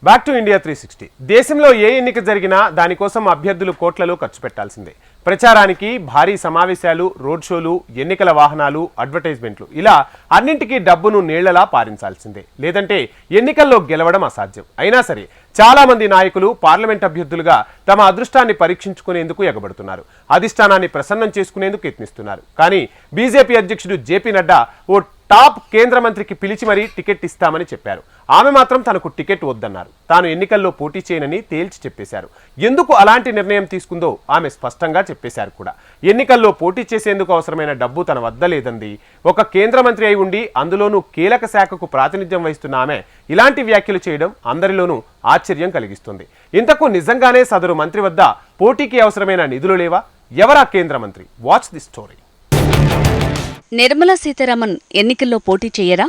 Back to India 360. దేశంలో ఏ ఎన్నిక జరిగినా దానికోసం అభ్యర్థులు కోట్లలో ఖర్చు పెట్టాల్సిందే. ప్రచారానికి భారీ సమావేశాలు, రోడ్ షోలు, ఎన్నికల వాహనాలు, అడ్వర్టైజ్మెంట్లు ఇలా అన్నింటికీ డబ్బును నీళ్లలా పారించాల్సిందే. లేదంటే ఎన్నికల్లో గెలవడం అసాధ్యం. అయినా సరే చాలా మంది నాయకులు పార్లమెంట్ అభ్యర్థులుగా తమ అదృష్టాన్ని పరీక్షించుకునేందుకు ఎగబడుతున్నారు. అధిష్టానాన్ని ప్రసన్నం చేసుకునేందుకు యత్నిస్తున్నారు. కానీ బీజేపీ అధ్యక్షుడు జేపీ నడ్డా ఓ టాప్ కేంద్ర మంత్రికి పిలిచి మరీ టికెట్ ఇస్తామని చెప్పారు. ఆమె మాత్రం తనకు టికెట్ వద్దన్నారు. తాను ఎన్నికల్లో పోటీ చేయనని తేల్చి చెప్పేశారు. ఎందుకు అలాంటి నిర్ణయం తీసుకుందో ఆమె స్పష్టంగా చెప్పేశారు కూడా. ఎన్నికల్లో పోటీ చేసేందుకు అవసరమైన డబ్బు తన వద్ద లేదంది. ఒక కేంద్ర మంత్రి అయి ఉండి అందులోనూ కీలక శాఖకు ప్రాతినిధ్యం వహిస్తున్న ఆమె ఇలాంటి వ్యాఖ్యలు చేయడం అందరిలోనూ ఆశ్చర్యం కలిగిస్తుంది. ఇంతకు నిజంగానే సదరు మంత్రి వద్ద పోటీకి అవసరమైన నిధులు లేవా? ఎవరా కేంద్ర మంత్రి? Watch the story. Nirmala Sitharaman ఎన్నికల్లో పోటీ చేయరా?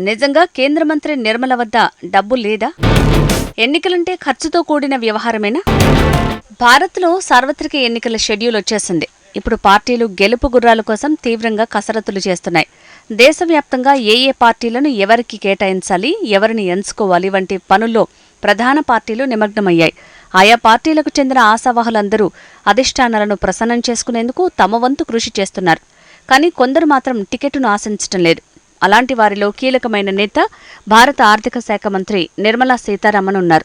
నిజంగా కేంద్ర మంత్రి నిర్మల వద్ద డబ్బు లేదా? ఎన్నికలంటే ఖర్చుతో కూడిన వ్యవహారమేనా? భారత్లో సార్వత్రిక ఎన్నికల షెడ్యూల్ వచ్చేసింది. ఇప్పుడు పార్టీలు గెలుపు గుర్రాల కోసం తీవ్రంగా కసరత్తులు చేస్తున్నాయి. దేశవ్యాప్తంగా ఏ పార్టీలను ఎవరికి కేటాయించాలి, ఎవరిని ఎంచుకోవాలి వంటి పనుల్లో ప్రధాన పార్టీలు నిమగ్నమయ్యాయి. ఆయా పార్టీలకు చెందిన ఆశావాహులందరూ అధిష్టానాలను ప్రసన్నం చేసుకునేందుకు తమ వంతు కృషి చేస్తున్నారు. కానీ కొందరు మాత్రం టికెట్ను ఆశించటం లేదు. అలాంటి వారిలో కీలకమైన నేత భారత ఆర్థిక శాఖ మంత్రి నిర్మలా సీతారామన్ ఉన్నారు.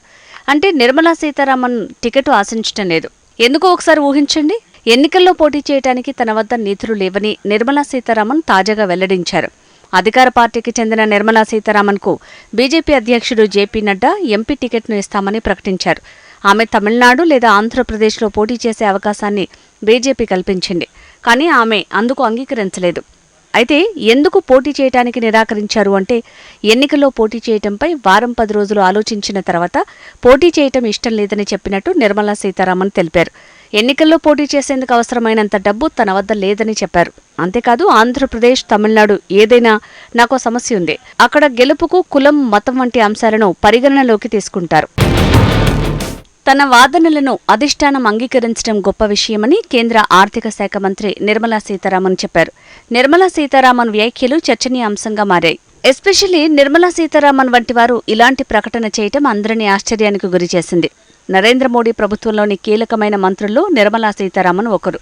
అంటే నిర్మలా సీతారామన్ టికెట్ ఆశించటం లేదు. ఎందుకో ఒకసారి ఊహించండి. ఎన్నికల్లో పోటీ చేయడానికి తన వద్ద నిధులు లేవని నిర్మలా సీతారామన్ తాజాగా వెల్లడించారు. అధికార పార్టీకి చెందిన నిర్మలా సీతారామన్కు బీజేపీ అధ్యక్షుడు జేపీ నడ్డా ఎంపీ టికెట్ను ఇస్తామని ప్రకటించారు. ఆమె తమిళనాడు లేదా ఆంధ్రప్రదేశ్లో పోటీ చేసే అవకాశాన్ని బీజేపీ కల్పించింది. కానీ ఆమె అందుకు అంగీకరించలేదు. అయితే ఎందుకు పోటీ చేయడానికి నిరాకరించారు అంటే, ఎన్నికల్లో పోటీ చేయటంపై వారం 10 రోజులు ఆలోచించిన తర్వాత పోటీ చేయటం ఇష్టం లేదని చెప్పినట్టు నిర్మలా సీతారామన్ తెలిపారు. ఎన్నికల్లో పోటీ చేసేందుకు అవసరమైనంత డబ్బు తన వద్ద లేదని చెప్పారు. అంతేకాదు ఆంధ్రప్రదేశ్, తమిళనాడు ఏదైనా నాకో సమస్య ఉంది. అక్కడ గెలుపుకు కులం, మతం వంటి అంశాలను పరిగణనలోకి తీసుకుంటారు. తన వాదనలను అధిష్టానం అంగీకరించడం గొప్ప విషయమని కేంద్ర ఆర్థిక శాఖ మంత్రి నిర్మలా సీతారామన్ చెప్పారు. నిర్మలా సీతారామన్ వ్యాఖ్యలు చర్చనీయాంశంగా మారాయి. ఎస్పెషల్లీ నిర్మలా సీతారామన్ వంటి వారు ఇలాంటి ప్రకటన చేయటం అందరినీ ఆశ్చర్యానికి గురిచేసింది. నరేంద్ర మోడీ ప్రభుత్వంలోని కీలకమైన మంత్రుల్లో నిర్మలా సీతారామన్ ఒకరు.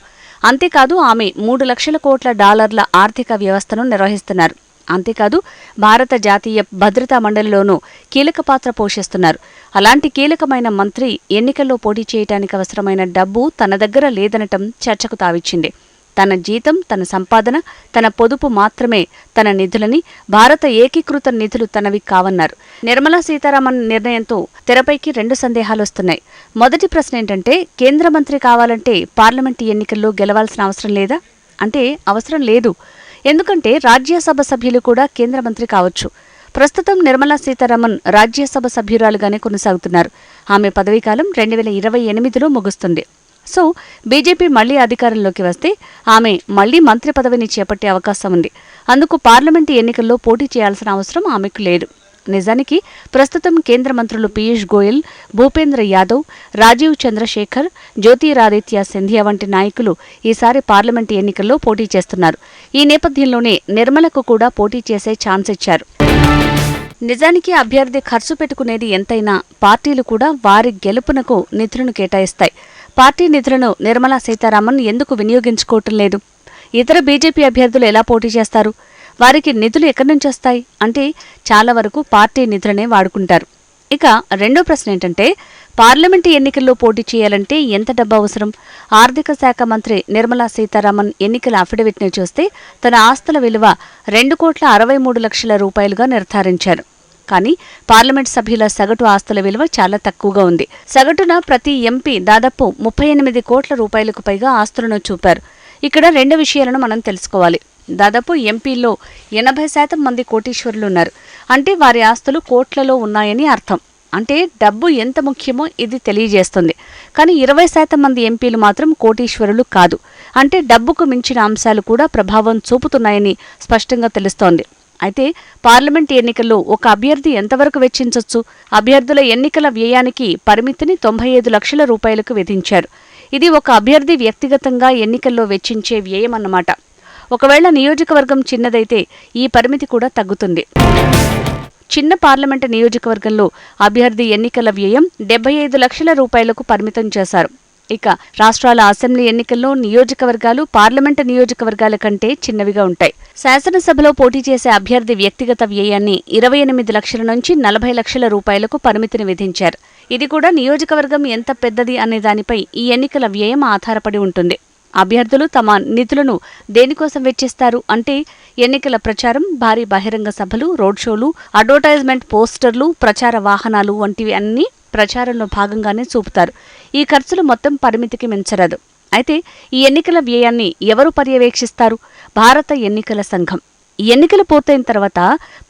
అంతేకాదు ఆమె $3 లక్షల కోట్ల ఆర్థిక వ్యవస్థను నిర్వహిస్తున్నారు. అంతేకాదు భారత జాతీయ భద్రతా మండలిలోనూ కీలక పాత్ర పోషిస్తున్నారు. అలాంటి కీలకమైన మంత్రి ఎన్నికల్లో పోటీ చేయడానికి అవసరమైన డబ్బు తన దగ్గర లేదనటం చర్చకు తావిచ్చింది. తన జీతం, తన సంపాదన, తన పొదుపు మాత్రమే తన నిధులని, భారత ఏకీకృత నిధులు తనవి కావన్నారు. నిర్మలా సీతారామన్ నిర్ణయంతో తెరపైకి 2 సందేహాలొస్తున్నాయి. మొదటి ప్రశ్న ఏంటంటే, కేంద్ర మంత్రి కావాలంటే పార్లమెంటు ఎన్నికల్లో గెలవాల్సిన అవసరం లేదా అంటే అవసరం లేదు. ఎందుకంటే రాజ్యసభ సభ్యులు కూడా కేంద్ర మంత్రి కావచ్చు. ప్రస్తుతం నిర్మలా సీతారామన్ రాజ్యసభ సభ్యురాలుగానే కొనసాగుతున్నారు. ఆమె పదవీకాలం 2028లో ముగుస్తుంది. సో బీజేపీ మళ్లీ అధికారంలోకి వస్తే ఆమె మళ్లీ మంత్రి పదవిని చేపట్టే అవకాశం ఉంది. అందుకు పార్లమెంటు ఎన్నికల్లో పోటీ చేయాల్సిన అవసరం ఆమెకు లేదు. నిజానికి ప్రస్తుతం కేంద్ర మంత్రులు పీయూష్ గోయల్, భూపేంద్ర యాదవ్, రాజీవ్ చంద్రశేఖర్, జ్యోతిరాదిత్య సింధియా వంటి నాయకులు ఈసారి పార్లమెంటు ఎన్నికల్లో పోటీ చేస్తున్నారు. ఈ నేపథ్యంలోనే నిర్మలకు కూడా పోటీ చేసే ఛాన్స్ ఇచ్చారు. నిజానికి అభ్యర్థి ఖర్చు పెట్టుకునేది ఎంతైనా పార్టీలు కూడా వారి గెలుపునకు నిధులను కేటాయిస్తాయి. పార్టీ నిధులను నిర్మలా సీతారామన్ ఎందుకు వినియోగించుకోవటం లేదు? ఇతర బీజేపీ అభ్యర్థులు ఎలా పోటీ చేస్తారు? వారికి నిధులు ఎక్కడి నుంచి వస్తాయి అంటే చాలా వరకు పార్టీ నిధులనే వాడుకుంటారు. ఇక రెండో ప్రశ్న ఏంటంటే, పార్లమెంటు ఎన్నికల్లో పోటీ చేయాలంటే ఎంత డబ్బు అవసరం? ఆర్థిక శాఖ మంత్రి నిర్మలా సీతారామన్ ఎన్నికల అఫిడవిట్ని చూస్తే తన ఆస్తుల విలువ $2,63,00,000గా నిర్ధారించారు. కానీ పార్లమెంట్ సభ్యుల సగటు ఆస్తుల విలువ చాలా తక్కువగా ఉంది. సగటున ప్రతి ఎంపీ దాదాపు $38 కోట్ల పైగా ఆస్తులను చూపారు. ఇక్కడ 2 విషయాలను మనం తెలుసుకోవాలి. దాదాపు ఎంపీల్లో 80% మంది కోటీశ్వరులున్నారు. అంటే వారి ఆస్తులు కోట్లలో ఉన్నాయని అర్థం. అంటే డబ్బు ఎంత ముఖ్యమో ఇది తెలియజేస్తుంది. కానీ 20% మంది ఎంపీలు మాత్రం కోటీశ్వరులు కాదు. అంటే డబ్బుకు మించిన అంశాలు కూడా ప్రభావం చూపుతున్నాయని స్పష్టంగా తెలుస్తోంది. అయితే పార్లమెంట్ ఎన్నికల్లో ఒక అభ్యర్థి ఎంతవరకు వెచ్చించొచ్చు? అభ్యర్థుల ఎన్నికల వ్యయానికి పరిమితిని $95 లక్షల విధించారు. ఇది ఒక అభ్యర్థి వ్యక్తిగతంగా ఎన్నికల్లో వెచ్చించే వ్యయం అన్నమాట. ఒకవేళ నియోజకవర్గం చిన్నదైతే ఈ పరిమితి కూడా తగ్గుతుంది. చిన్న పార్లమెంటు నియోజకవర్గంలో అభ్యర్థి ఎన్నికల వ్యయం 75 లక్షల రూపాయలకు పరిమితం చేశారు. ఇక రాష్ట్రాల అసెంబ్లీ ఎన్నికల్లో నియోజకవర్గాలు పార్లమెంటు నియోజకవర్గాల కంటే చిన్నవిగా ఉంటాయి. శాసనసభలో పోటీ చేసే అభ్యర్థి వ్యక్తిగత వ్యయాన్ని 28 లక్షల నుంచి 40 లక్షల రూపాయలకు పరిమితిని విధించారు. ఇది కూడా నియోజకవర్గం ఎంత పెద్దది అనే దానిపై ఈ ఎన్నికల వ్యయం ఆధారపడి ఉంటుంది. అభ్యర్థులు తమ నిధులను దేనికోసం వెచ్చిస్తారు అంటే ఎన్నికల ప్రచారం, భారీ బహిరంగ సభలు, రోడ్ షోలు, అడ్వర్టైజ్మెంట్ పోస్టర్లు, ప్రచార వాహనాలు వంటివి అన్నీ ప్రచారంలో భాగంగానే చూపుతారు. ఈ ఖర్చులు మొత్తం పరిమితికి మించరాదు. అయితే ఈ ఎన్నికల వ్యయాన్ని ఎవరు పర్యవేక్షిస్తారు? భారత ఎన్నికల సంఘం. ఈ ఎన్నికలు పూర్తయిన తర్వాత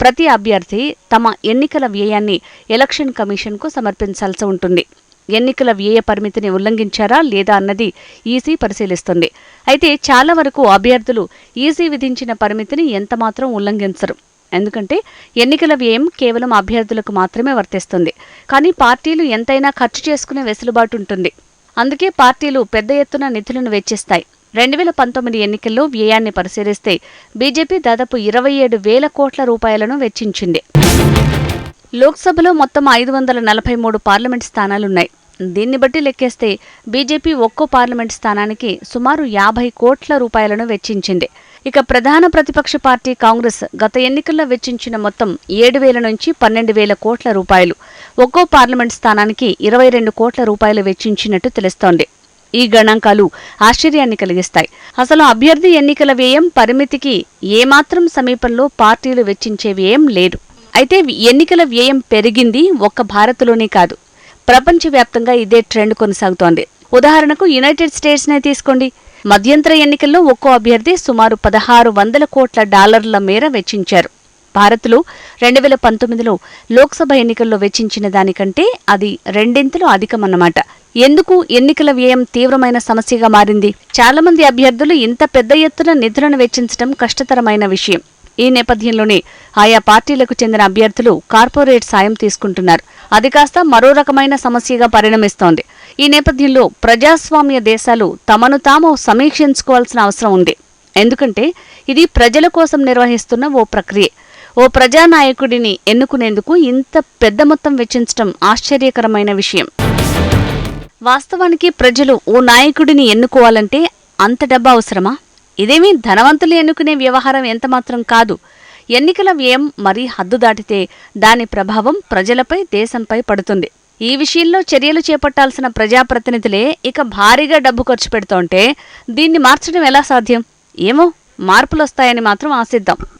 ప్రతి అభ్యర్థి తమ ఎన్నికల వ్యయాన్ని ఎలక్షన్ కమిషన్కు సమర్పించాల్సి ఉంటుంది. ఎన్నికల వ్యయ పరిమితిని ఉల్లంఘించారా లేదా అన్నది ఈసీ పరిశీలిస్తుంది. అయితే చాలా వరకు అభ్యర్థులు ఈసీ విధించిన పరిమితిని ఎంతమాత్రం ఉల్లంఘించరు. ఎందుకంటే ఎన్నికల వ్యయం కేవలం అభ్యర్థులకు మాత్రమే వర్తిస్తుంది. కానీ పార్టీలు ఎంతైనా ఖర్చు చేసుకునే వెసులుబాటు ఉంటుంది. అందుకే పార్టీలు పెద్ద ఎత్తున నిధులను వెచ్చిస్తాయి. 2019 ఎన్నికల్లో వ్యయాన్ని పరిశీలిస్తే బీజేపీ దాదాపు 27,000 కోట్ల రూపాయలను వెచ్చించింది. లోక్సభలో మొత్తం 543 పార్లమెంట్ స్థానాలున్నాయి. దీన్ని బట్టి లెక్కేస్తే బీజేపీ ఒక్కో పార్లమెంట్ స్థానానికి సుమారు 50 కోట్ల రూపాయలను వెచ్చించింది. ఇక ప్రధాన ప్రతిపక్ష పార్టీ కాంగ్రెస్ గత ఎన్నికల్లో వెచ్చించిన మొత్తం 7,000 నుంచి 12,000 కోట్ల రూపాయలు. ఒక్కో పార్లమెంట్ స్థానానికి 22 కోట్ల రూపాయలు వెచ్చించినట్టు తెలుస్తోంది. ఈ గణాంకాలు ఆశ్చర్యాన్ని కలిగిస్తాయి. అసలు అభ్యర్థి ఎన్నికల వ్యయం పరిమితికి ఏమాత్రం సమీపంలో పార్టీలు వెచ్చించే వ్యయం లేదు. అయితే ఎన్నికల వ్యయం పెరిగింది ఒక్క భారత్లోనే కాదు, ప్రపంచవ్యాప్తంగా ఇదే ట్రెండ్ కొనసాగుతోంది. ఉదాహరణకు యునైటెడ్ స్టేట్స్నే తీసుకోండి. మధ్యంతర ఎన్నికల్లో ఒక్కో అభ్యర్థి సుమారు $1,600 కోట్ల మేర వెచ్చించారు. భారత్లో 2019లో లోక్సభ ఎన్నికల్లో వెచ్చించిన దానికంటే అది రెండింతలు అధికమన్నమాట. ఎందుకు ఎన్నికల వ్యయం తీవ్రమైన సమస్యగా మారింది? చాలా మంది అభ్యర్థులు ఇంత పెద్ద ఎత్తున నిధులను వెచ్చించడం కష్టతరమైన విషయం. ఈ నేపథ్యంలోనే ఆయా పార్టీలకు చెందిన అభ్యర్థులు కార్పొరేట్ సాయం తీసుకుంటున్నారు. అది కాస్త మరో రకమైన సమస్యగా పరిణమిస్తోంది. ఈ నేపథ్యంలో ప్రజాస్వామ్య దేశాలు తమను తాము సమీక్షించుకోవాల్సిన అవసరం ఉంది. ఎందుకంటే ఇది ప్రజల కోసం నిర్వహిస్తున్న ఓ ప్రక్రియ. ఓ ప్రజానాయకుడిని ఎన్నుకునేందుకు ఇంత పెద్ద మొత్తం వెచ్చించడం ఆశ్చర్యకరమైన విషయం. వాస్తవానికి ప్రజలు ఓ నాయకుడిని ఎన్నుకోవాలంటే అంత డబ్బు అవసరమా? ఇదేమీ ధనవంతులు ఎన్నుకునే వ్యవహారం ఎంతమాత్రం కాదు. ఎన్నికల వ్యయం మరీ హద్దు దాటితే దాని ప్రభావం ప్రజలపై, దేశంపై పడుతుంది. ఈ విషయంలో చర్యలు చేపట్టాల్సిన ప్రజాప్రతినిధులే ఇక భారీగా డబ్బు ఖర్చు పెడుతోంటే దీన్ని మార్చడం ఎలా సాధ్యం? ఏమో, మార్పులొస్తాయని మాత్రం ఆశిద్దాం.